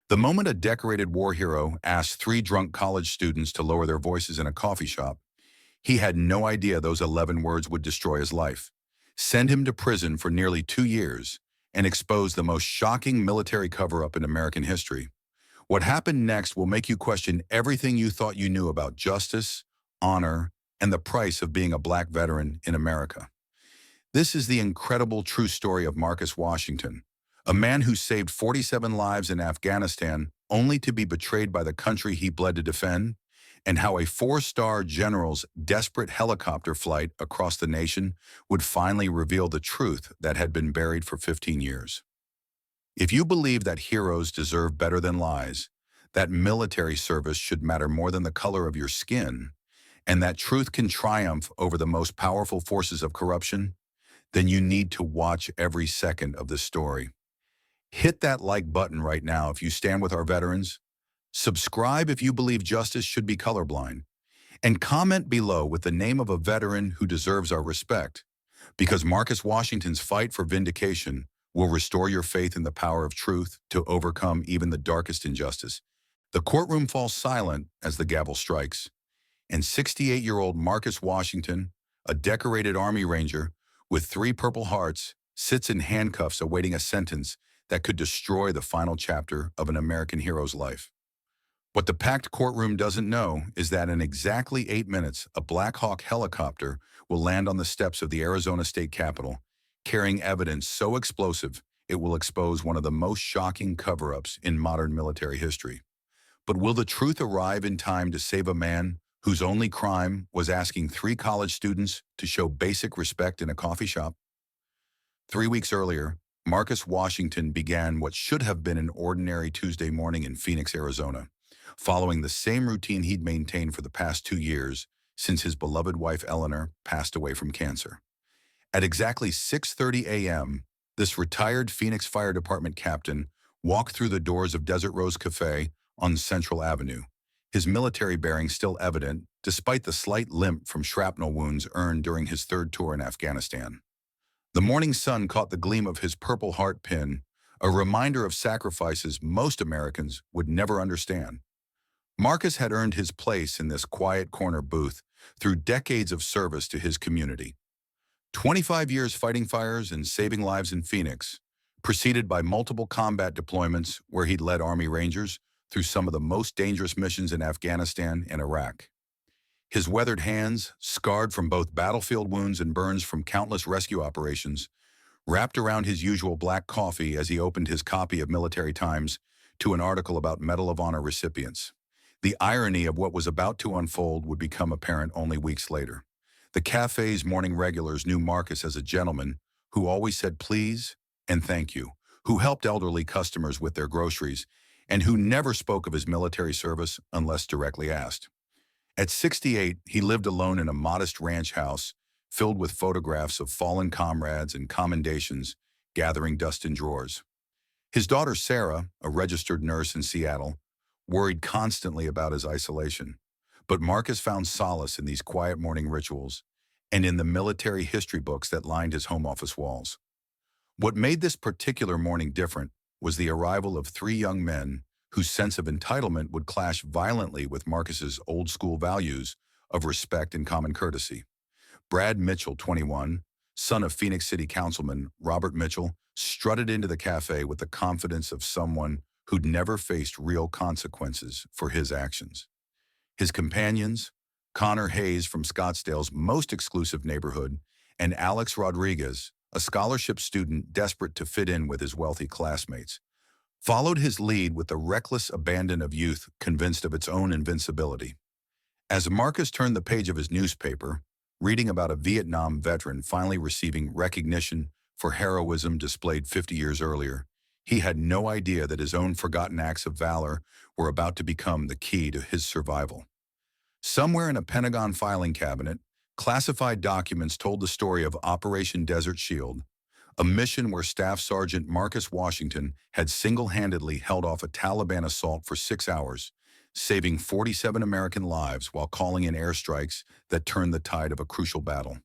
The moment a decorated war hero asked three drunk college students to lower their voices in a coffee shop, he had no idea those 11 words would destroy his life, send him to prison for nearly 2 years, and expose the most shocking military cover-up in American history. What happened next will make you question everything you thought you knew about justice, honor, and the price of being a black veteran in America. This is the incredible true story of Marcus Washington, a man who saved 47 lives in Afghanistan only to be betrayed by the country he bled to defend, and how a four-star general's desperate helicopter flight across the nation would finally reveal the truth that had been buried for 15 years. If you believe that heroes deserve better than lies, that military service should matter more than the color of your skin, and that truth can triumph over the most powerful forces of corruption, then you need to watch every second of this story. Hit that like button right now if you stand with our veterans, subscribe if you believe justice should be colorblind, and comment below with the name of a veteran who deserves our respect, because Marcus Washington's fight for vindication will restore your faith in the power of truth to overcome even the darkest injustice. The courtroom falls silent as the gavel strikes, and 68-year-old Marcus Washington, a decorated Army Ranger with 3 Purple Hearts, sits in handcuffs awaiting a sentence that could destroy the final chapter of an American hero's life. What the packed courtroom doesn't know is that in exactly 8 minutes, a Black Hawk helicopter will land on the steps of the Arizona State Capitol, carrying evidence so explosive it will expose one of the most shocking cover-ups in modern military history. But will the truth arrive in time to save a man whose only crime was asking 3 college students to show basic respect in a coffee shop? 3 weeks earlier, Marcus Washington began what should have been an ordinary Tuesday morning in Phoenix, Arizona, following the same routine he'd maintained for the past 2 years since his beloved wife Eleanor passed away from cancer. At exactly 6:30 a.m., this retired Phoenix Fire Department captain walked through the doors of Desert Rose Cafe on Central Avenue, his military bearing still evident despite the slight limp from shrapnel wounds earned during his 3rd tour in Afghanistan. The morning sun caught the gleam of his Purple Heart pin, a reminder of sacrifices most Americans would never understand. Marcus had earned his place in this quiet corner booth through decades of service to his community. 25 years fighting fires and saving lives in Phoenix, preceded by multiple combat deployments where he'd led Army Rangers through some of the most dangerous missions in Afghanistan and Iraq. His weathered hands, scarred from both battlefield wounds and burns from countless rescue operations, wrapped around his usual black coffee as he opened his copy of Military Times to an article about Medal of Honor recipients. The irony of what was about to unfold would become apparent only weeks later. The cafe's morning regulars knew Marcus as a gentleman who always said please and thank you, who helped elderly customers with their groceries, and who never spoke of his military service unless directly asked. At 68, he lived alone in a modest ranch house filled with photographs of fallen comrades and commendations gathering dust in drawers. His daughter Sarah, a registered nurse in Seattle, worried constantly about his isolation. But Marcus found solace in these quiet morning rituals and in the military history books that lined his home office walls. What made this particular morning different was the arrival of 3 young men whose sense of entitlement would clash violently with Marcus's old-school values of respect and common courtesy. Brad Mitchell, 21, son of Phoenix City Councilman Robert Mitchell, strutted into the cafe with the confidence of someone who'd never faced real consequences for his actions. His companions, Connor Hayes from Scottsdale's most exclusive neighborhood, and Alex Rodriguez, a scholarship student desperate to fit in with his wealthy classmates, followed his lead with the reckless abandon of youth convinced of its own invincibility. As Marcus turned the page of his newspaper, reading about a Vietnam veteran finally receiving recognition for heroism displayed 50 years earlier, he had no idea that his own forgotten acts of valor were about to become the key to his survival. Somewhere in a Pentagon filing cabinet, classified documents told the story of Operation Desert Shield, a mission where Staff Sergeant Marcus Washington had single-handedly held off a Taliban assault for 6 hours, saving 47 American lives while calling in airstrikes that turned the tide of a crucial battle.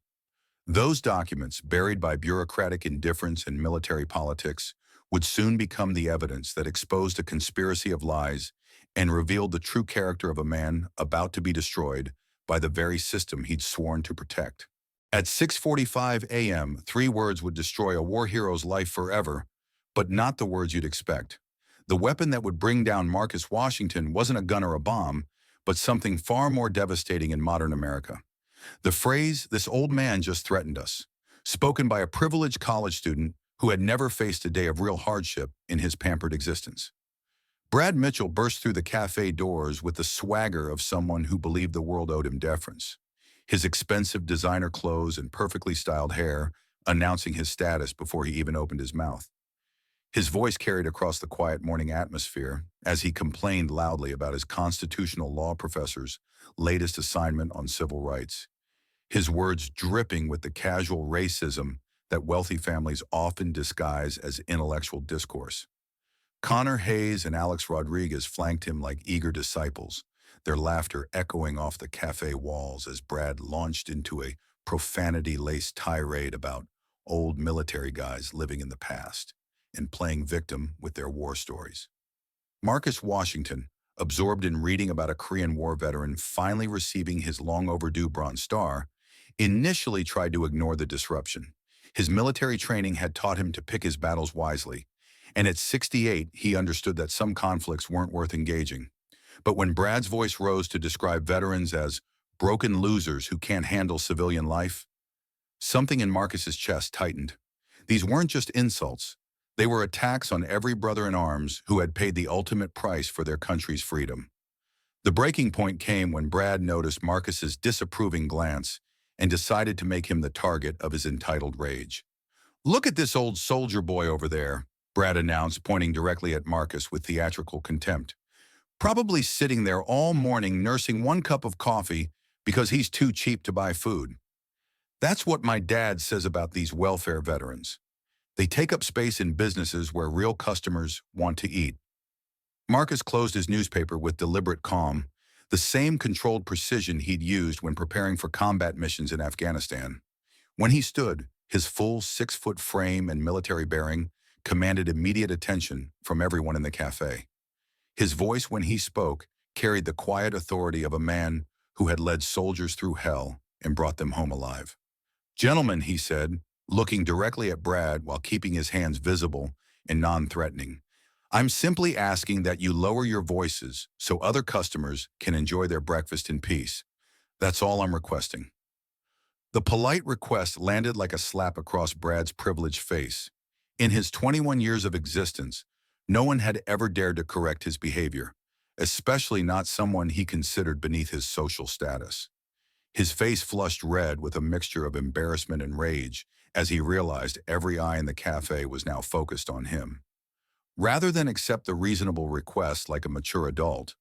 Those documents, buried by bureaucratic indifference and military politics, would soon become the evidence that exposed a conspiracy of lies and revealed the true character of a man about to be destroyed by the very system he'd sworn to protect. At 6:45 a.m., three words would destroy a war hero's life forever, but not the words you'd expect. The weapon that would bring down Marcus Washington wasn't a gun or a bomb, but something far more devastating in modern America. The phrase, "this old man just threatened us," spoken by a privileged college student who had never faced a day of real hardship in his pampered existence. Brad Mitchell burst through the cafe doors with the swagger of someone who believed the world owed him deference. His expensive designer clothes and perfectly styled hair announcing his status before he even opened his mouth. His voice carried across the quiet morning atmosphere as he complained loudly about his constitutional law professor's latest assignment on civil rights. His words dripping with the casual racism that wealthy families often disguise as intellectual discourse. Connor Hayes and Alex Rodriguez flanked him like eager disciples, their laughter echoing off the cafe walls as Brad launched into a profanity-laced tirade about old military guys living in the past and playing victim with their war stories. Marcus Washington, absorbed in reading about a Korean War veteran finally receiving his long-overdue Bronze Star, initially tried to ignore the disruption. His military training had taught him to pick his battles wisely, and at 68, he understood that some conflicts weren't worth engaging. But when Brad's voice rose to describe veterans as broken losers who can't handle civilian life, something in Marcus's chest tightened. These weren't just insults. They were attacks on every brother in arms who had paid the ultimate price for their country's freedom. The breaking point came when Brad noticed Marcus's disapproving glance and decided to make him the target of his entitled rage. "Look at this old soldier boy over there," Brad announced, pointing directly at Marcus with theatrical contempt. "Probably sitting there all morning nursing one cup of coffee because he's too cheap to buy food. That's what my dad says about these welfare veterans. They take up space in businesses where real customers want to eat." Marcus closed his newspaper with deliberate calm, the same controlled precision he'd used when preparing for combat missions in Afghanistan. When he stood, his full 6-foot frame and military bearing commanded immediate attention from everyone in the cafe. His voice, when he spoke, carried the quiet authority of a man who had led soldiers through hell and brought them home alive. "Gentlemen," he said, looking directly at Brad while keeping his hands visible and non-threatening, "I'm simply asking that you lower your voices so other customers can enjoy their breakfast in peace. That's all I'm requesting." The polite request landed like a slap across Brad's privileged face. In his 21 years of existence, no one had ever dared to correct his behavior, especially not someone he considered beneath his social status. His face flushed red with a mixture of embarrassment and rage as he realized every eye in the cafe was now focused on him. Rather than accept the reasonable request like a mature adult,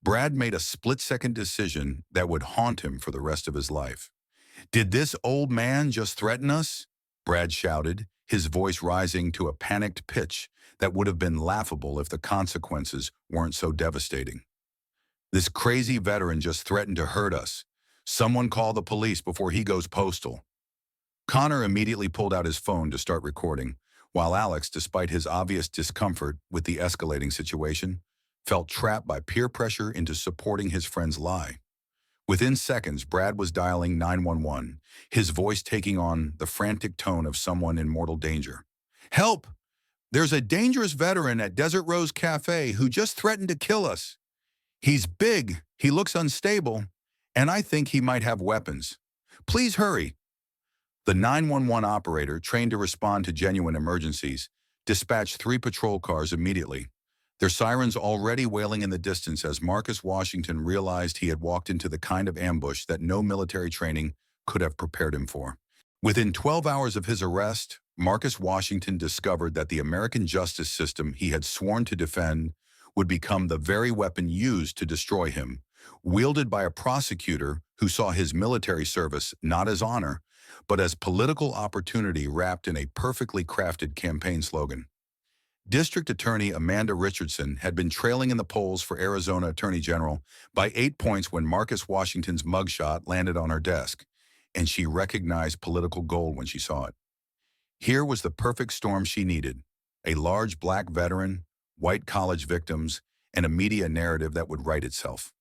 Brad made a split-second decision that would haunt him for the rest of his life. "Did this old man just threaten us?" Brad shouted, his voice rising to a panicked pitch that would have been laughable if the consequences weren't so devastating. "This crazy veteran just threatened to hurt us. Someone call the police before he goes postal." Connor immediately pulled out his phone to start recording, while Alex, despite his obvious discomfort with the escalating situation, felt trapped by peer pressure into supporting his friend's lie. Within seconds, Brad was dialing 911, his voice taking on the frantic tone of someone in mortal danger. "Help! There's a dangerous veteran at Desert Rose Cafe who just threatened to kill us. He's big, he looks unstable, and I think he might have weapons. Please hurry." The 911 operator, trained to respond to genuine emergencies, dispatched 3 patrol cars immediately, their sirens already wailing in the distance as Marcus Washington realized he had walked into the kind of ambush that no military training could have prepared him for. Within 12 hours of his arrest, Marcus Washington discovered that the American justice system he had sworn to defend would become the very weapon used to destroy him, wielded by a prosecutor who saw his military service not as honor, but as political opportunity wrapped in a perfectly crafted campaign slogan. District Attorney Amanda Richardson had been trailing in the polls for Arizona Attorney General by 8 points when Marcus Washington's mugshot landed on her desk, and she recognized political gold when she saw it. Here was the perfect storm she needed: a large black veteran, white college victims, and a media narrative that would write itself.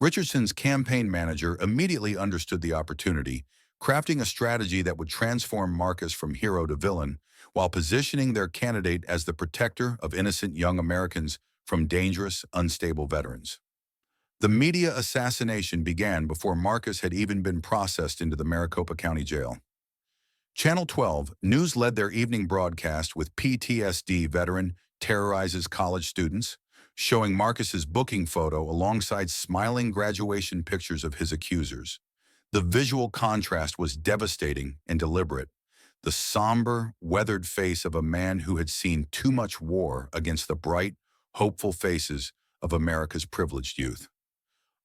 Richardson's campaign manager immediately understood the opportunity, crafting a strategy that would transform Marcus from hero to villain while positioning their candidate as the protector of innocent young Americans from dangerous, unstable veterans. The media assassination began before Marcus had even been processed into the Maricopa County Jail. Channel 12 News led their evening broadcast with PTSD veteran terrorizes college students, showing Marcus's booking photo alongside smiling graduation pictures of his accusers. The visual contrast was devastating and deliberate. The somber, weathered face of a man who had seen too much war against the bright, hopeful faces of America's privileged youth.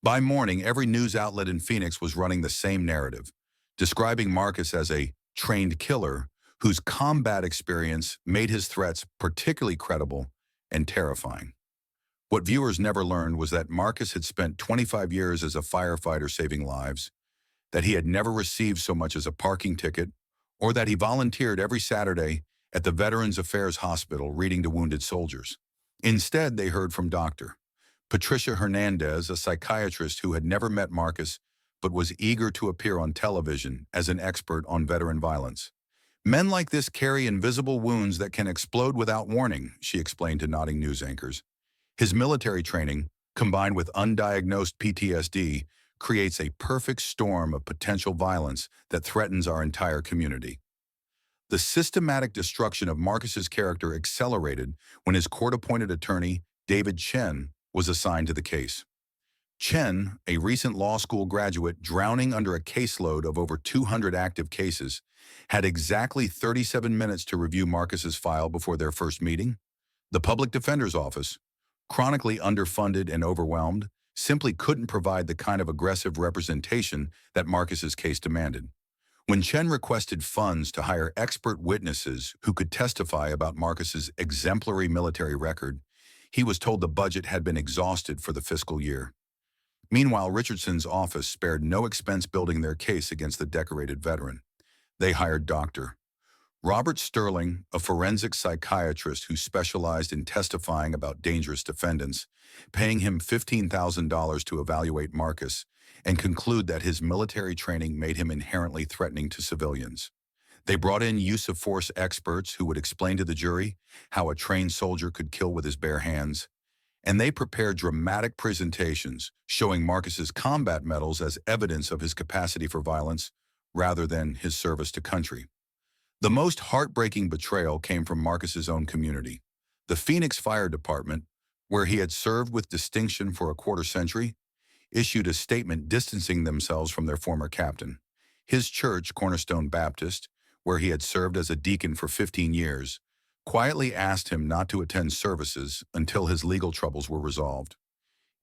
By morning, every news outlet in Phoenix was running the same narrative, describing Marcus as a trained killer whose combat experience made his threats particularly credible and terrifying. What viewers never learned was that Marcus had spent 25 years as a firefighter saving lives, that he had never received so much as a parking ticket, or that he volunteered every Saturday at the Veterans Affairs Hospital reading to wounded soldiers. Instead, they heard from Dr. Patricia Hernandez, a psychiatrist who had never met Marcus but was eager to appear on television as an expert on veteran violence. Men like this carry invisible wounds that can explode without warning, she explained to nodding news anchors. His military training, combined with undiagnosed PTSD, creates a perfect storm of potential violence that threatens our entire community. The systematic destruction of Marcus's character accelerated when his court-appointed attorney, David Chen, was assigned to the case. Chen, a recent law school graduate drowning under a caseload of over 200 active cases, had exactly 37 minutes to review Marcus's file before their first meeting. The public defender's office, chronically underfunded and overwhelmed, simply couldn't provide the kind of aggressive representation that Marcus's case demanded. When Chen requested funds to hire expert witnesses who could testify about Marcus's exemplary military record, he was told the budget had been exhausted for the fiscal year. Meanwhile, Richardson's office spared no expense building their case against the decorated veteran. They hired Dr. Robert Sterling, a forensic psychiatrist who specialized in testifying about dangerous defendants, paying him $15,000 to evaluate Marcus and conclude that his military training made him inherently threatening to civilians. They brought in use of force experts who would explain to the jury how a trained soldier could kill with his bare hands, and they prepared dramatic presentations showing Marcus's combat medals as evidence of his capacity for violence rather than his service to country. The most heartbreaking betrayal came from Marcus's own community. The Phoenix Fire Department, where he had served with distinction for a quarter century, issued a statement distancing themselves from their former captain. His church, Cornerstone Baptist, where he had served as a deacon for 15 years, quietly asked him not to attend services until his legal troubles were resolved.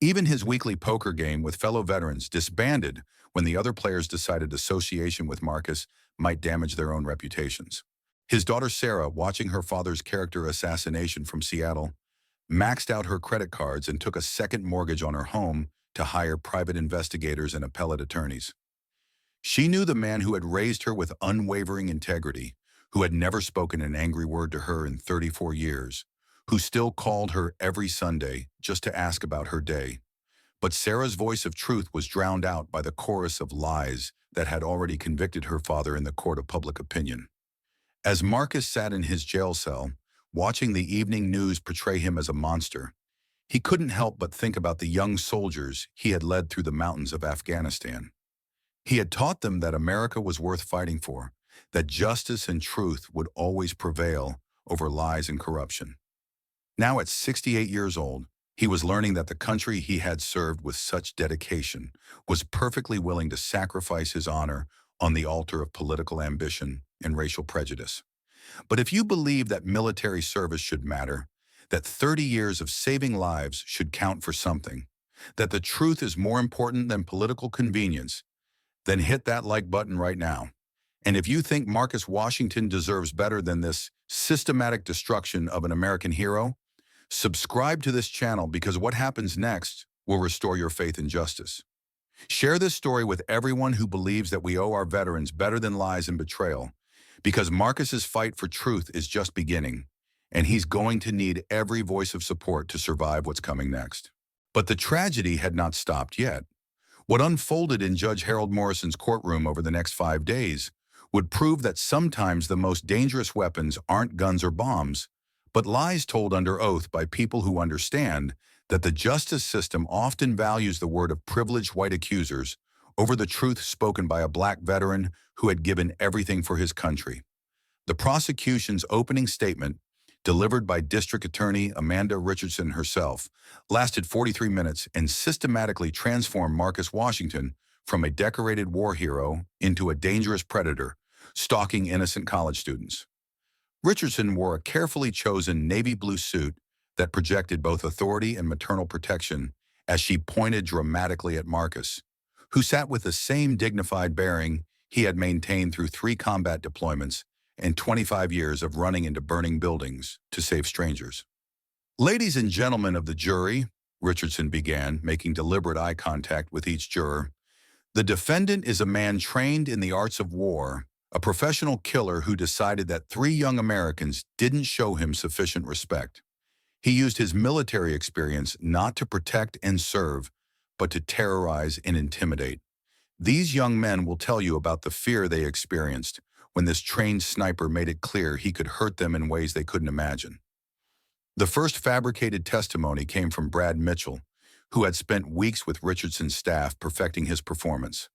Even his weekly poker game with fellow veterans disbanded when the other players decided association with Marcus might damage their own reputations. His daughter Sarah, watching her father's character assassination from Seattle, maxed out her credit cards and took a second mortgage on her home to hire private investigators and appellate attorneys. She knew the man who had raised her with unwavering integrity, who had never spoken an angry word to her in 34 years, who still called her every Sunday just to ask about her day. But Sarah's voice of truth was drowned out by the chorus of lies that had already convicted her father in the court of public opinion. As Marcus sat in his jail cell, watching the evening news portray him as a monster, he couldn't help but think about the young soldiers he had led through the mountains of Afghanistan. He had taught them that America was worth fighting for, that justice and truth would always prevail over lies and corruption. Now at 68 years old, he was learning that the country he had served with such dedication was perfectly willing to sacrifice his honor on the altar of political ambition and racial prejudice. But if you believe that military service should matter, that 30 years of saving lives should count for something, that the truth is more important than political convenience, then hit that like button right now. And if you think Marcus Washington deserves better than this systematic destruction of an American hero, subscribe to this channel because what happens next will restore your faith in justice. Share this story with everyone who believes that we owe our veterans better than lies and betrayal, because Marcus's fight for truth is just beginning, and he's going to need every voice of support to survive what's coming next. But the tragedy had not stopped yet. What unfolded in Judge Harold Morrison's courtroom over the next 5 days would prove that sometimes the most dangerous weapons aren't guns or bombs, but lies told under oath by people who understand that the justice system often values the word of privileged white accusers over the truth spoken by a black veteran who had given everything for his country. The prosecution's opening statement, delivered by District Attorney Amanda Richardson herself, lasted 43 minutes and systematically transformed Marcus Washington from a decorated war hero into a dangerous predator, stalking innocent college students. Richardson wore a carefully chosen navy blue suit that projected both authority and maternal protection as she pointed dramatically at Marcus, who sat with the same dignified bearing he had maintained through 3 combat deployments and 25 years of running into burning buildings to save strangers. "Ladies and gentlemen of the jury," Richardson began, making deliberate eye contact with each juror, "the defendant is a man trained in the arts of war, a professional killer who decided that 3 young Americans didn't show him sufficient respect. He used his military experience not to protect and serve, but to terrorize and intimidate. These young men will tell you about the fear they experienced when this trained sniper made it clear he could hurt them in ways they couldn't imagine." The first fabricated testimony came from Brad Mitchell, who had spent weeks with Richardson's staff perfecting his performance.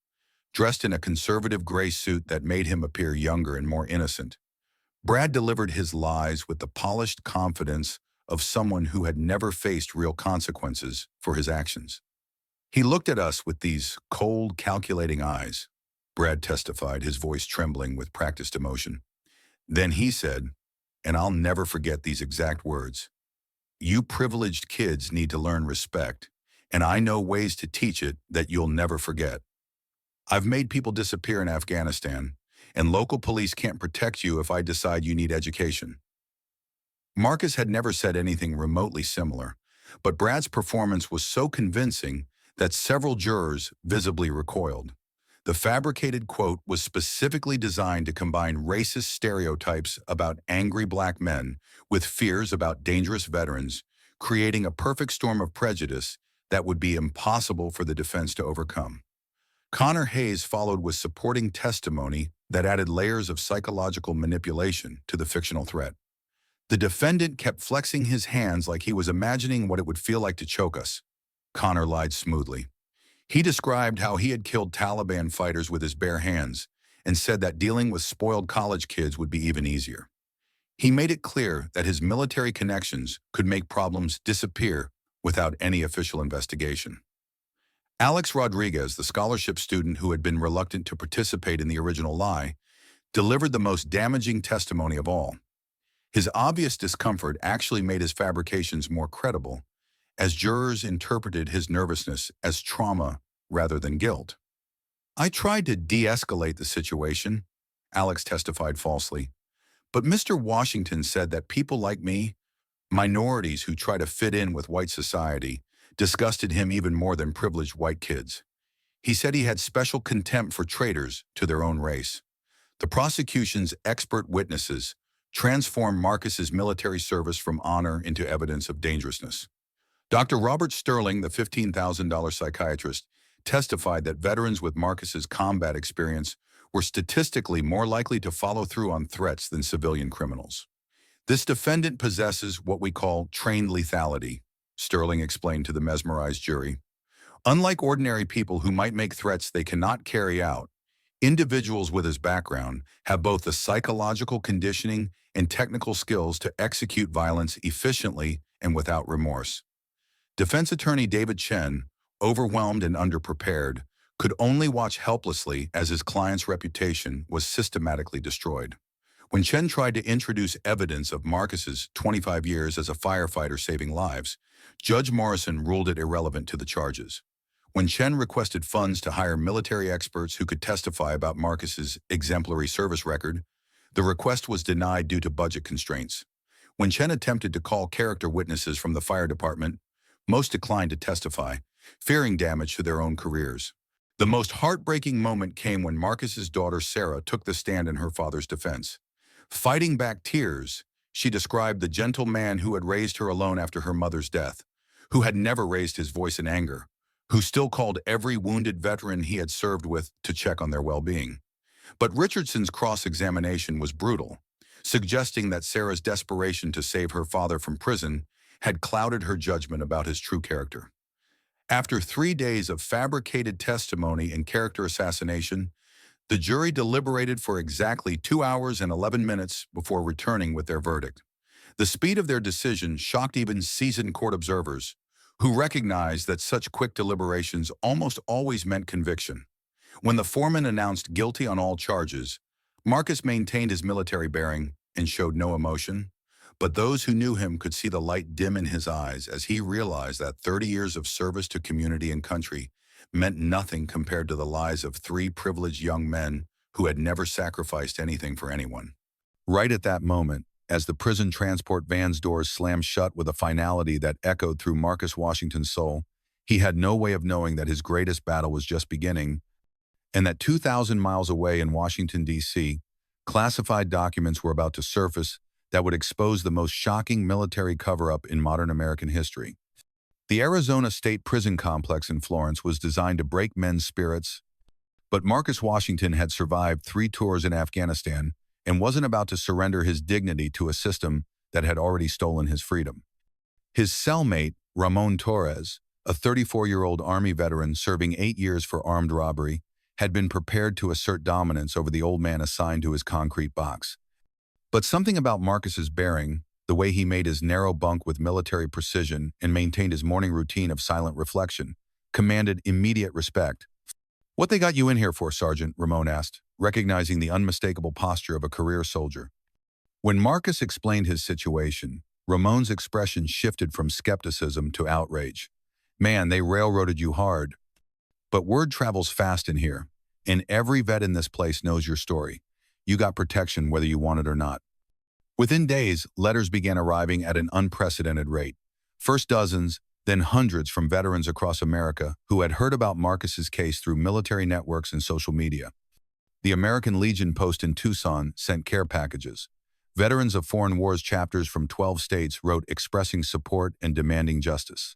Dressed in a conservative gray suit that made him appear younger and more innocent, Brad delivered his lies with the polished confidence of someone who had never faced real consequences for his actions. "He looked at us with these cold, calculating eyes," Brad testified, his voice trembling with practiced emotion. "Then he said, and I'll never forget these exact words, 'You privileged kids need to learn respect, and I know ways to teach it that you'll never forget. I've made people disappear in Afghanistan, and local police can't protect you if I decide you need education.'" Marcus had never said anything remotely similar, but Brad's performance was so convincing that several jurors visibly recoiled. The fabricated quote was specifically designed to combine racist stereotypes about angry black men with fears about dangerous veterans, creating a perfect storm of prejudice that would be impossible for the defense to overcome. Connor Hayes followed with supporting testimony that added layers of psychological manipulation to the fictional threat. "The defendant kept flexing his hands like he was imagining what it would feel like to choke us," Connor lied smoothly. He described how he had killed Taliban fighters with his bare hands and said that dealing with spoiled college kids would be even easier. He made it clear that his military connections could make problems disappear without any official investigation. Alex Rodriguez, the scholarship student who had been reluctant to participate in the original lie, delivered the most damaging testimony of all. His obvious discomfort actually made his fabrications more credible, as jurors interpreted his nervousness as trauma rather than guilt. "I tried to de-escalate the situation," Alex testified falsely, "but Mr. Washington said that people like me, minorities who try to fit in with white society, disgusted him even more than privileged white kids. He said he had special contempt for traitors to their own race." The prosecution's expert witnesses transformed Marcus's military service from honor into evidence of dangerousness. Dr. Robert Sterling, the $15,000 psychiatrist, testified that veterans with Marcus's combat experience were statistically more likely to follow through on threats than civilian criminals. "This defendant possesses what we call trained lethality," Sterling explained to the mesmerized jury. "Unlike ordinary people who might make threats they cannot carry out, individuals with his background have both the psychological conditioning and technical skills to execute violence efficiently and without remorse." Defense attorney David Chen, overwhelmed and underprepared, could only watch helplessly as his client's reputation was systematically destroyed. When Chen tried to introduce evidence of Marcus's 25 years as a firefighter saving lives, Judge Morrison ruled it irrelevant to the charges. When Chen requested funds to hire military experts who could testify about Marcus's exemplary service record, the request was denied due to budget constraints. When Chen attempted to call character witnesses from the fire department, most declined to testify, fearing damage to their own careers. The most heartbreaking moment came when Marcus's daughter Sarah took the stand in her father's defense. Fighting back tears, She described the gentle man who had raised her alone after her mother's death, who had never raised his voice in anger, who still called every wounded veteran he had served with to check on their well-being. But Richardson's cross-examination was brutal, suggesting that Sarah's desperation to save her father from prison had clouded her judgment about his true character. After 3 days of fabricated testimony and character assassination, the jury deliberated for exactly 2 hours and 11 minutes before returning with their verdict. The speed of their decision shocked even seasoned court observers, who recognized that such quick deliberations almost always meant conviction. When the foreman announced guilty on all charges, Marcus maintained his military bearing and showed no emotion. But those who knew him could see the light dim in his eyes as he realized that 30 years of service to community and country meant nothing compared to the lives of 3 privileged young men who had never sacrificed anything for anyone. Right at that moment, as the prison transport van's doors slammed shut with a finality that echoed through Marcus Washington's soul, he had no way of knowing that his greatest battle was just beginning, and that 2,000 miles away in Washington, D.C., classified documents were about to surface that would expose the most shocking military cover-up in modern American history. The Arizona State Prison Complex in Florence was designed to break men's spirits, but Marcus Washington had survived 3 tours in Afghanistan and wasn't about to surrender his dignity to a system that had already stolen his freedom. His cellmate, Ramon Torres, a 34-year-old Army veteran serving 8 years for armed robbery, had been prepared to assert dominance over the old man assigned to his concrete box. But something about Marcus's bearing, the way he made his narrow bunk with military precision and maintained his morning routine of silent reflection, commanded immediate respect. "What they got you in here for, Sergeant?" Ramon asked, recognizing the unmistakable posture of a career soldier. When Marcus explained his situation, Ramon's expression shifted from skepticism to outrage. "Man, they railroaded you hard. But word travels fast in here, and every vet in this place knows your story. You got protection whether you want it or not." Within days, letters began arriving at an unprecedented rate. First dozens, then hundreds from veterans across America who had heard about Marcus's case through military networks and social media. The American Legion post in Tucson sent care packages. Veterans of Foreign Wars chapters from 12 states wrote expressing support and demanding justice.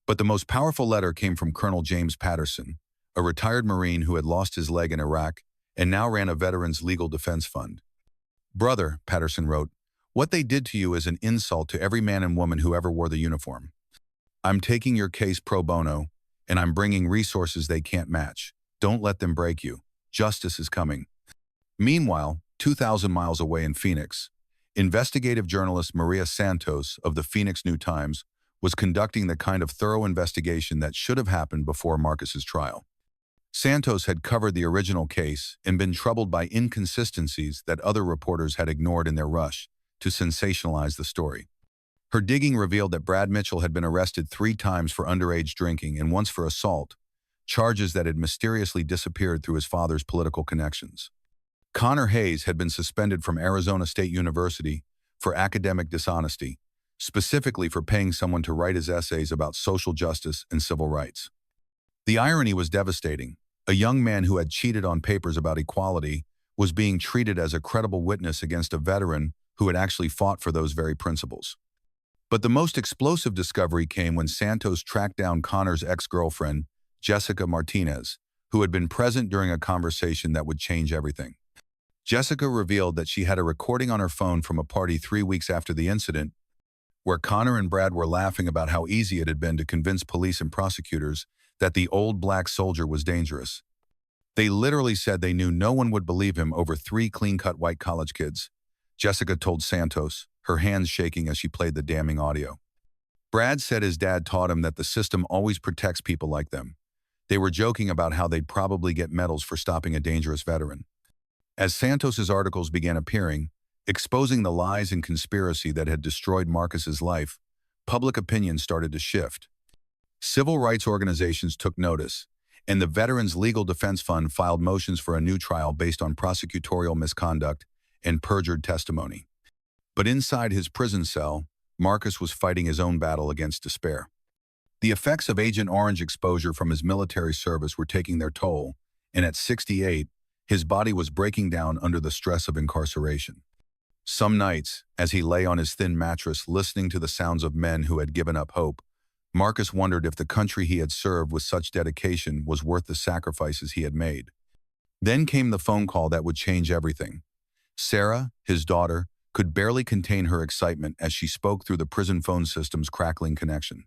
But the most powerful letter came from Colonel James Patterson, a retired Marine who had lost his leg in Iraq and now ran a veterans legal defense fund. "Brother," Patterson wrote, "what they did to you is an insult to every man and woman who ever wore the uniform. I'm taking your case pro bono, and I'm bringing resources they can't match. Don't let them break you. Justice is coming." Meanwhile, 2,000 miles away in Phoenix, investigative journalist Maria Santos of the Phoenix New-Times was conducting the kind of thorough investigation that should have happened before Marcus's trial. Santos had covered the original case and been troubled by inconsistencies that other reporters had ignored in their rush to sensationalize the story. Her digging revealed that Brad Mitchell had been arrested 3 times for underage drinking and once for assault, charges that had mysteriously disappeared through his father's political connections. Connor Hayes had been suspended from Arizona State University for academic dishonesty, specifically for paying someone to write his essays about social justice and civil rights. The irony was devastating. A young man who had cheated on papers about equality was being treated as a credible witness against a veteran who had actually fought for those very principles. But the most explosive discovery came when Santos tracked down Connor's ex-girlfriend, Jessica Martinez, who had been present during a conversation that would change everything. Jessica revealed that she had a recording on her phone from a party 3 weeks after the incident, where Connor and Brad were laughing about how easy it had been to convince police and prosecutors that the old black soldier was dangerous. They literally said they knew no one would believe him over 3 clean-cut white college kids, Jessica told Santos, her hands shaking as she played the damning audio. Brad said his dad taught him that the system always protects people like them. They were joking about how they'd probably get medals for stopping a dangerous veteran. As Santos's articles began appearing, exposing the lies and conspiracy that had destroyed Marcus's life, public opinion started to shift. Civil rights organizations took notice, and the Veterans Legal Defense Fund filed motions for a new trial based on prosecutorial misconduct and perjured testimony. But inside his prison cell, Marcus was fighting his own battle against despair. The effects of Agent Orange exposure from his military service were taking their toll, and at 68, his body was breaking down under the stress of incarceration. Some nights, as he lay on his thin mattress listening to the sounds of men who had given up hope, Marcus wondered if the country he had served with such dedication was worth the sacrifices he had made. Then came the phone call that would change everything. Sarah, his daughter, could barely contain her excitement as she spoke through the prison phone system's crackling connection.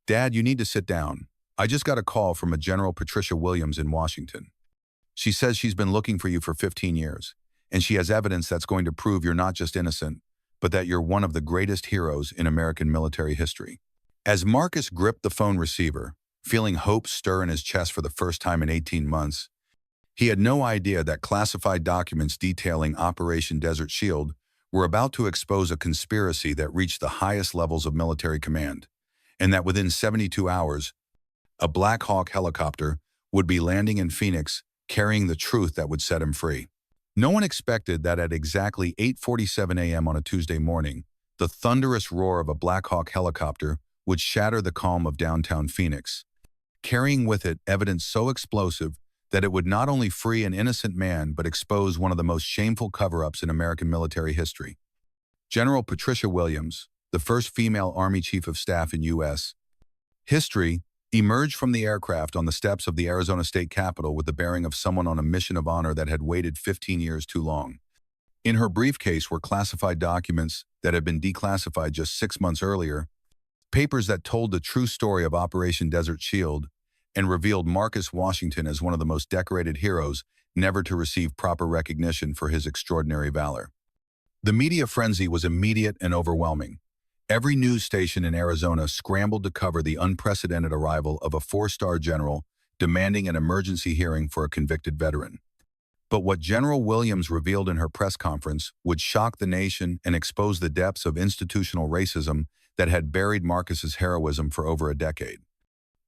"Dad, you need to sit down. I just got a call from a General Patricia Williams in Washington. She says she's been looking for you for 15 years, and she has evidence that's going to prove you're not just innocent, but that you're one of the greatest heroes in American military history." As Marcus gripped the phone receiver, feeling hope stir in his chest for the first time in 18 months, he had no idea that classified documents detailing Operation Desert Shield were about to expose a conspiracy that reached the highest levels of military command, and that within 72 hours, a Black Hawk helicopter would be landing in Phoenix carrying the truth that would set him free. No one expected that at exactly 8:47 a.m. on a Tuesday morning, the thunderous roar of a Black Hawk helicopter would shatter the calm of downtown Phoenix, carrying with it evidence so explosive that it would not only free an innocent man but expose one of the most shameful cover-ups in American military history. General Patricia Williams, the first female Army Chief of Staff in U.S. history, emerged from the aircraft on the steps of the Arizona State Capitol with the bearing of someone on a mission of honor that had waited 15 years too long. In her briefcase were classified documents that had been declassified just 6 months earlier, papers that told the true story of Operation Desert Shield and revealed Marcus Washington as one of the most decorated heroes never to receive proper recognition for his extraordinary valor. The media frenzy was immediate and overwhelming. Every news station in Arizona scrambled to cover the unprecedented arrival of a 4-star general demanding an emergency hearing for a convicted veteran. But what General Williams revealed in her press conference would shock the nation and expose the depths of institutional racism that had buried Marcus's heroism for over a decade.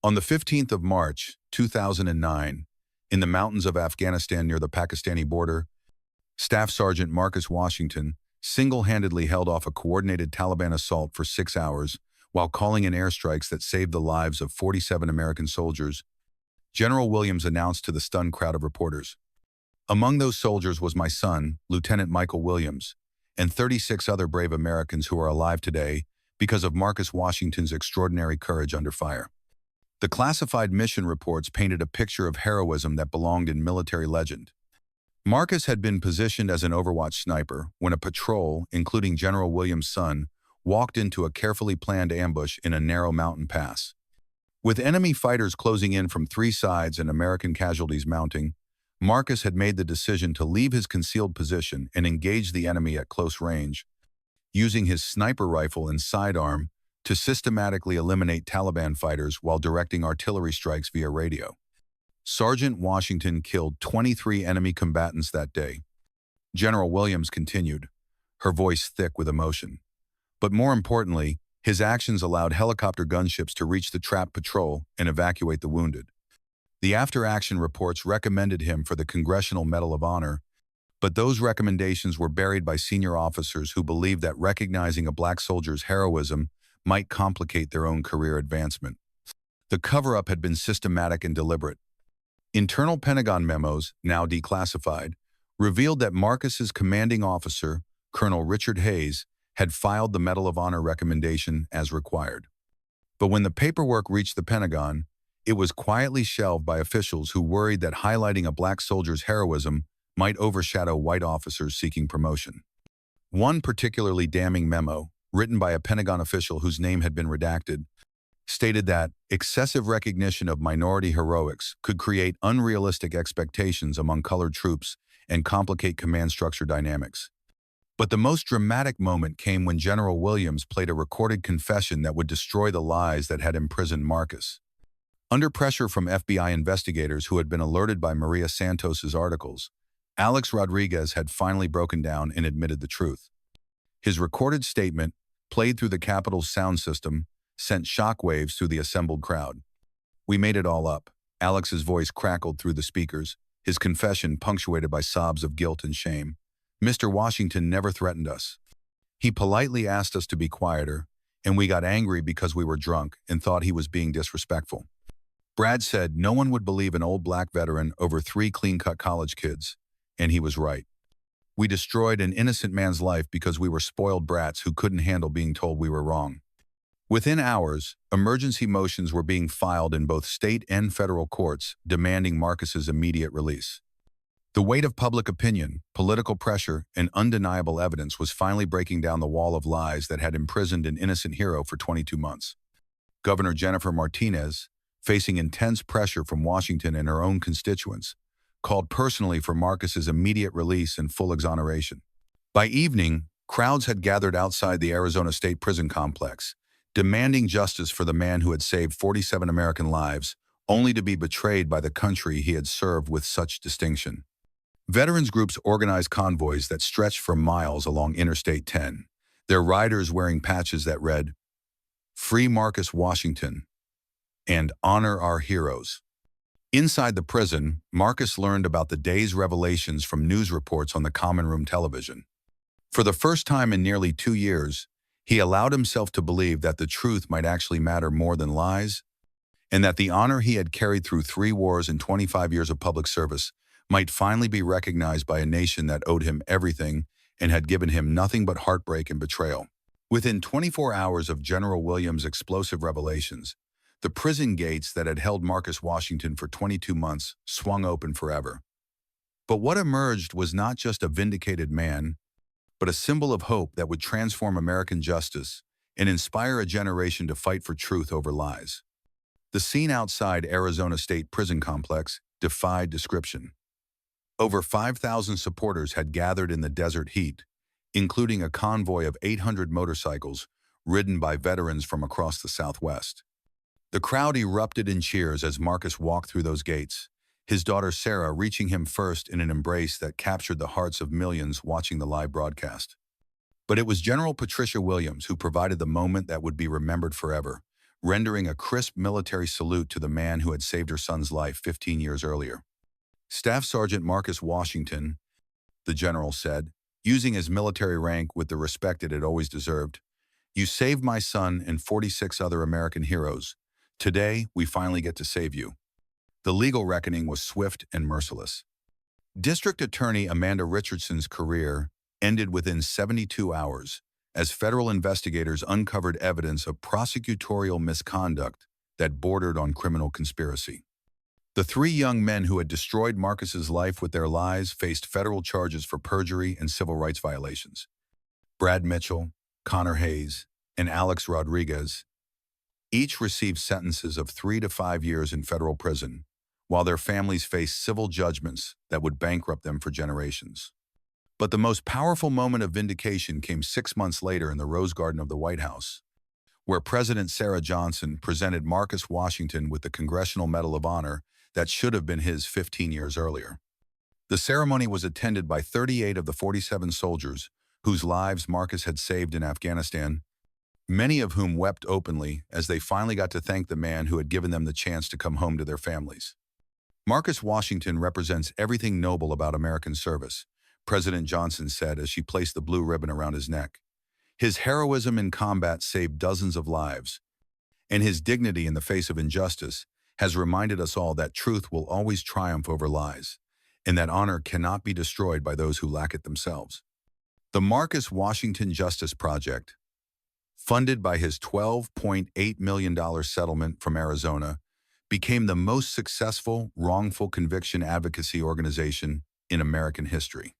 On the 15th of March, 2009, in the mountains of Afghanistan near the Pakistani border, Staff Sergeant Marcus Washington single-handedly held off a coordinated Taliban assault for 6 hours while calling in airstrikes that saved the lives of 47 American soldiers. General Williams announced to the stunned crowd of reporters, "Among those soldiers was my son, Lieutenant Michael Williams, and 36 other brave Americans who are alive today because of Marcus Washington's extraordinary courage under fire." The classified mission reports painted a picture of heroism that belonged in military legend. Marcus had been positioned as an Overwatch sniper when a patrol, including General Williams' son, walked into a carefully planned ambush in a narrow mountain pass. With enemy fighters closing in from 3 sides and American casualties mounting, Marcus had made the decision to leave his concealed position and engage the enemy at close range, using his sniper rifle and sidearm to systematically eliminate Taliban fighters while directing artillery strikes via radio. Sergeant Washington killed 23 enemy combatants that day. General Williams continued, her voice thick with emotion. But more importantly, his actions allowed helicopter gunships to reach the trapped patrol and evacuate the wounded. The after-action reports recommended him for the Congressional Medal of Honor, but those recommendations were buried by senior officers who believed that recognizing a black soldier's heroism might complicate their own career advancement. The cover-up had been systematic and deliberate. Internal Pentagon memos, now declassified, revealed that Marcus's commanding officer, Colonel Richard Hayes, had filed the Medal of Honor recommendation as required. But when the paperwork reached the Pentagon, it was quietly shelved by officials who worried that highlighting a black soldier's heroism might overshadow white officers seeking promotion. One particularly damning memo, written by a Pentagon official whose name had been redacted, stated that excessive recognition of minority heroics could create unrealistic expectations among colored troops and complicate command structure dynamics. But the most dramatic moment came when General Williams played a recorded confession that would destroy the lies that had imprisoned Marcus. Under pressure from FBI investigators who had been alerted by Maria Santos's articles, Alex Rodriguez had finally broken down and admitted the truth. His recorded statement, played through the Capitol's sound system, sent shockwaves through the assembled crowd. "We made it all up." Alex's voice crackled through the speakers, his confession punctuated by sobs of guilt and shame. "Mr. Washington never threatened us. He politely asked us to be quieter, and we got angry because we were drunk and thought he was being disrespectful." Brad said no one would believe an old black veteran over 3 clean-cut college kids, and he was right. We destroyed an innocent man's life because we were spoiled brats who couldn't handle being told we were wrong. Within hours, emergency motions were being filed in both state and federal courts demanding Marcus's immediate release. The weight of public opinion, political pressure, and undeniable evidence was finally breaking down the wall of lies that had imprisoned an innocent hero for 22 months. Governor Jennifer Martinez, facing intense pressure from Washington and her own constituents, called personally for Marcus's immediate release and full exoneration. By evening, crowds had gathered outside the Arizona State Prison complex, demanding justice for the man who had saved 47 American lives, only to be betrayed by the country he had served with such distinction. Veterans groups organized convoys that stretched for miles along Interstate 10, their riders wearing patches that read, "Free Marcus Washington," and "Honor Our Heroes." Inside the prison, Marcus learned about the day's revelations from news reports on the common room television. For the first time in nearly 2 years, he allowed himself to believe that the truth might actually matter more than lies, and that the honor he had carried through 3 wars and 25 years of public service might finally be recognized by a nation that owed him everything and had given him nothing but heartbreak and betrayal. Within 24 hours of General Williams' explosive revelations, the prison gates that had held Marcus Washington for 22 months swung open forever. But what emerged was not just a vindicated man, but a symbol of hope that would transform American justice and inspire a generation to fight for truth over lies. The scene outside Arizona State Prison Complex defied description. Over 5,000 supporters had gathered in the desert heat, including a convoy of 800 motorcycles ridden by veterans from across the Southwest. The crowd erupted in cheers as Marcus walked through those gates, his daughter Sarah reaching him first in an embrace that captured the hearts of millions watching the live broadcast. But it was General Patricia Williams who provided the moment that would be remembered forever, rendering a crisp military salute to the man who had saved her son's life 15 years earlier. "Staff Sergeant Marcus Washington," the general said, using his military rank with the respect it had always deserved, "you saved my son and 46 other American heroes. Today, we finally get to save you." The legal reckoning was swift and merciless. District Attorney Amanda Richardson's career ended within 72 hours as federal investigators uncovered evidence of prosecutorial misconduct that bordered on criminal conspiracy. The 3 young men who had destroyed Marcus's life with their lies faced federal charges for perjury and civil rights violations. Brad Mitchell, Connor Hayes, and Alex Rodriguez each received sentences of 3 to 5 years in federal prison, while their families faced civil judgments that would bankrupt them for generations. But the most powerful moment of vindication came 6 months later in the Rose Garden of the White House, where President Sarah Johnson presented Marcus Washington with the Congressional Medal of Honor that should have been his 15 years earlier. The ceremony was attended by 38 of the 47 soldiers whose lives Marcus had saved in Afghanistan, many of whom wept openly as they finally got to thank the man who had given them the chance to come home to their families. "Marcus Washington represents everything noble about American service," President Johnson said as she placed the blue ribbon around his neck. "His heroism in combat saved dozens of lives, and his dignity in the face of injustice has reminded us all that truth will always triumph over lies, and that honor cannot be destroyed by those who lack it themselves." The Marcus Washington Justice Project, funded by his $12.8 million settlement from Arizona, became the most successful wrongful conviction advocacy organization in American history.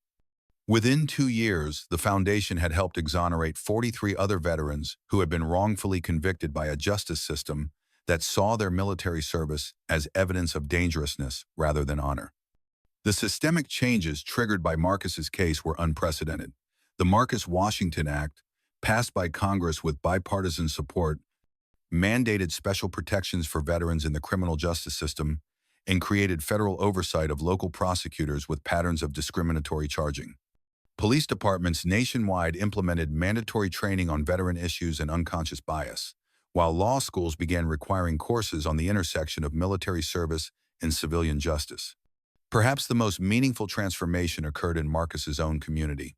Within 2 years, the foundation had helped exonerate 43 other veterans who had been wrongfully convicted by a justice system that saw their military service as evidence of dangerousness rather than honor. The systemic changes triggered by Marcus's case were unprecedented. The Marcus Washington Act, passed by Congress with bipartisan support, mandated special protections for veterans in the criminal justice system and created federal oversight of local prosecutors with patterns of discriminatory charging. Police departments nationwide implemented mandatory training on veteran issues and unconscious bias, while law schools began requiring courses on the intersection of military service and civilian justice. Perhaps the most meaningful transformation occurred in Marcus's own community.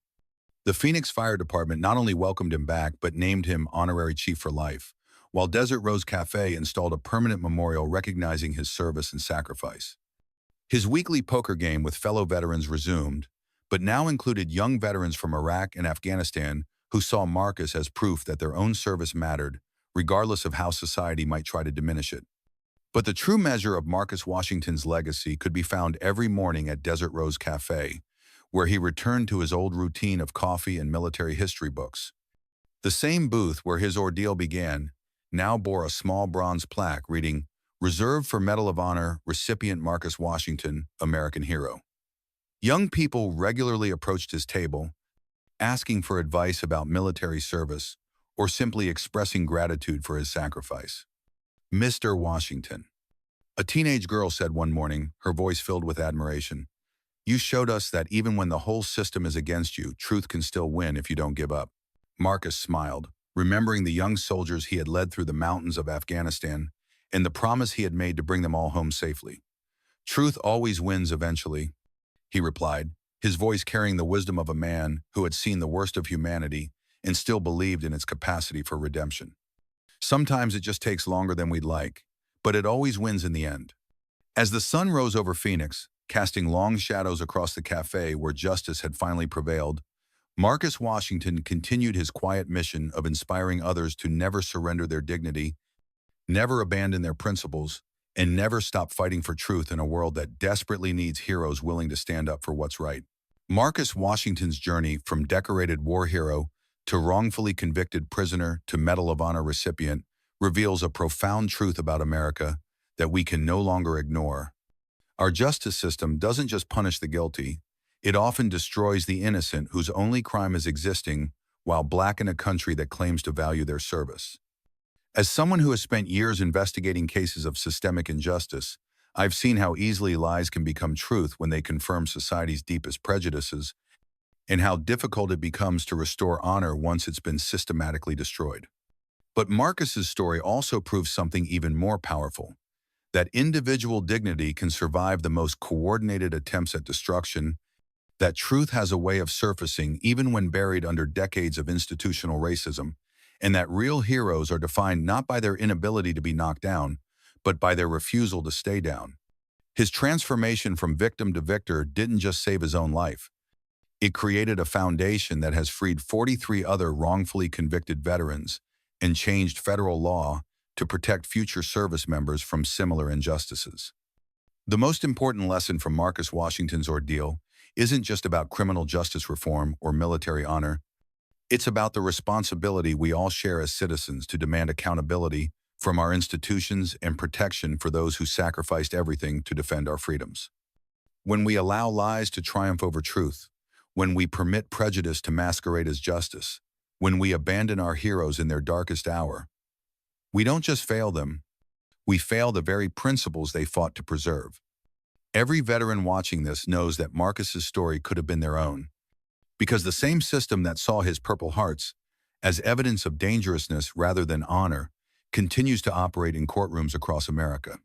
The Phoenix Fire Department not only welcomed him back, but named him honorary chief for life, while Desert Rose Cafe installed a permanent memorial recognizing his service and sacrifice. His weekly poker game with fellow veterans resumed, but now included young veterans from Iraq and Afghanistan who saw Marcus as proof that their own service mattered, regardless of how society might try to diminish it. But the true measure of Marcus Washington's legacy could be found every morning at Desert Rose Cafe, where he returned to his old routine of coffee and military history books. The same booth where his ordeal began now bore a small bronze plaque reading, "Reserved for Medal of Honor, recipient Marcus Washington, American Hero." Young people regularly approached his table, asking for advice about military service or simply expressing gratitude for his sacrifice. "Mr. Washington," a teenage girl said one morning, her voice filled with admiration, "you showed us that even when the whole system is against you, truth can still win if you don't give up." Marcus smiled, remembering the young soldiers he had led through the mountains of Afghanistan and the promise he had made to bring them all home safely. "Truth always wins eventually," he replied, his voice carrying the wisdom of a man who had seen the worst of humanity and still believed in its capacity for redemption. "Sometimes it just takes longer than we'd like, but it always wins in the end." As the sun rose over Phoenix, casting long shadows across the cafe where justice had finally prevailed, Marcus Washington continued his quiet mission of inspiring others to never surrender their dignity, never abandon their principles, and never stop fighting for truth in a world that desperately needs heroes willing to stand up for what's right. Marcus Washington's journey from decorated war hero to wrongfully convicted prisoner to Medal of Honor recipient reveals a profound truth about America that we can no longer ignore. Our justice system doesn't just punish the guilty, it often destroys the innocent whose only crime is existing while black in a country that claims to value their service. As someone who has spent years investigating cases of systemic injustice, I've seen how easily lies can become truth when they confirm society's deepest prejudices, and how difficult it becomes to restore honor once it's been systematically destroyed. But Marcus's story also proves something even more powerful, that individual dignity can survive the most coordinated attempts at destruction, that truth has a way of surfacing even when buried under decades of institutional racism, and that real heroes are defined not by their inability to be knocked down, but by their refusal to stay down. His transformation from victim to victor didn't just save his own life. It created a foundation that has freed 43 other wrongfully convicted veterans and changed federal law to protect future service members from similar injustices. The most important lesson from Marcus Washington's ordeal isn't just about criminal justice reform or military honor. It's about the responsibility we all share as citizens to demand accountability from our institutions and protection for those who sacrificed everything to defend our freedoms. When we allow lies to triumph over truth, when we permit prejudice to masquerade as justice, when we abandon our heroes in their darkest hour, we don't just fail them, we fail the very principles they fought to preserve. Every veteran watching this knows that Marcus's story could have been their own, because the same system that saw his Purple Hearts as evidence of dangerousness rather than honor continues to operate in courtrooms across America.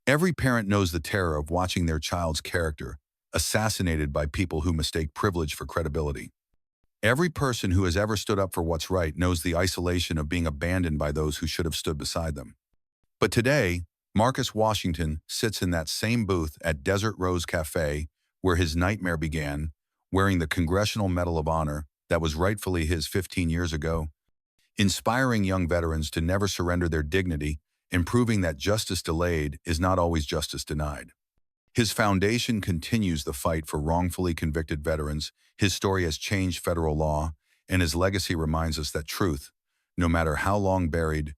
Every parent knows the terror of watching their child's character assassinated by people who mistake privilege for credibility. Every person who has ever stood up for what's right knows the isolation of being abandoned by those who should have stood beside them. But today, Marcus Washington sits in that same booth at Desert Rose Cafe where his nightmare began, wearing the Congressional Medal of Honor that was rightfully his 15 years ago, inspiring young veterans to never surrender their dignity and proving that justice delayed is not always justice denied. His foundation continues the fight for wrongfully convicted veterans. His story has changed federal law, and his legacy reminds us that truth, no matter how long buried,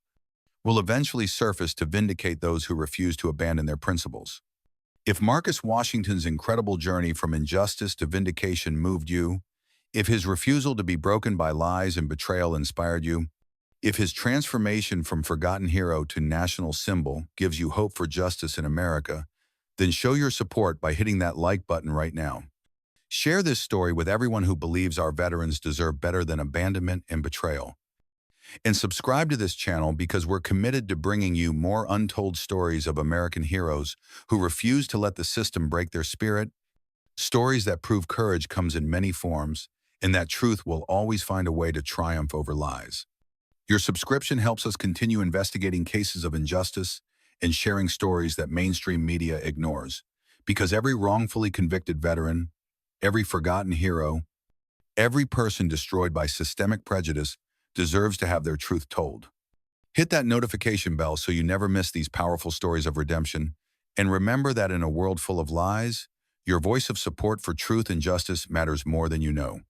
will eventually surface to vindicate those who refuse to abandon their principles. If Marcus Washington's incredible journey from injustice to vindication moved you, if his refusal to be broken by lies and betrayal inspired you, if his transformation from forgotten hero to national symbol gives you hope for justice in America, then show your support by hitting that like button right now. Share this story with everyone who believes our veterans deserve better than abandonment and betrayal. And subscribe to this channel because we're committed to bringing you more untold stories of American heroes who refuse to let the system break their spirit, stories that prove courage comes in many forms, and that truth will always find a way to triumph over lies. Your subscription helps us continue investigating cases of injustice and sharing stories that mainstream media ignores, because every wrongfully convicted veteran, every forgotten hero, every person destroyed by systemic prejudice deserves to have their truth told. Hit that notification bell so you never miss these powerful stories of redemption. And remember that in a world full of lies, your voice of support for truth and justice matters more than you know.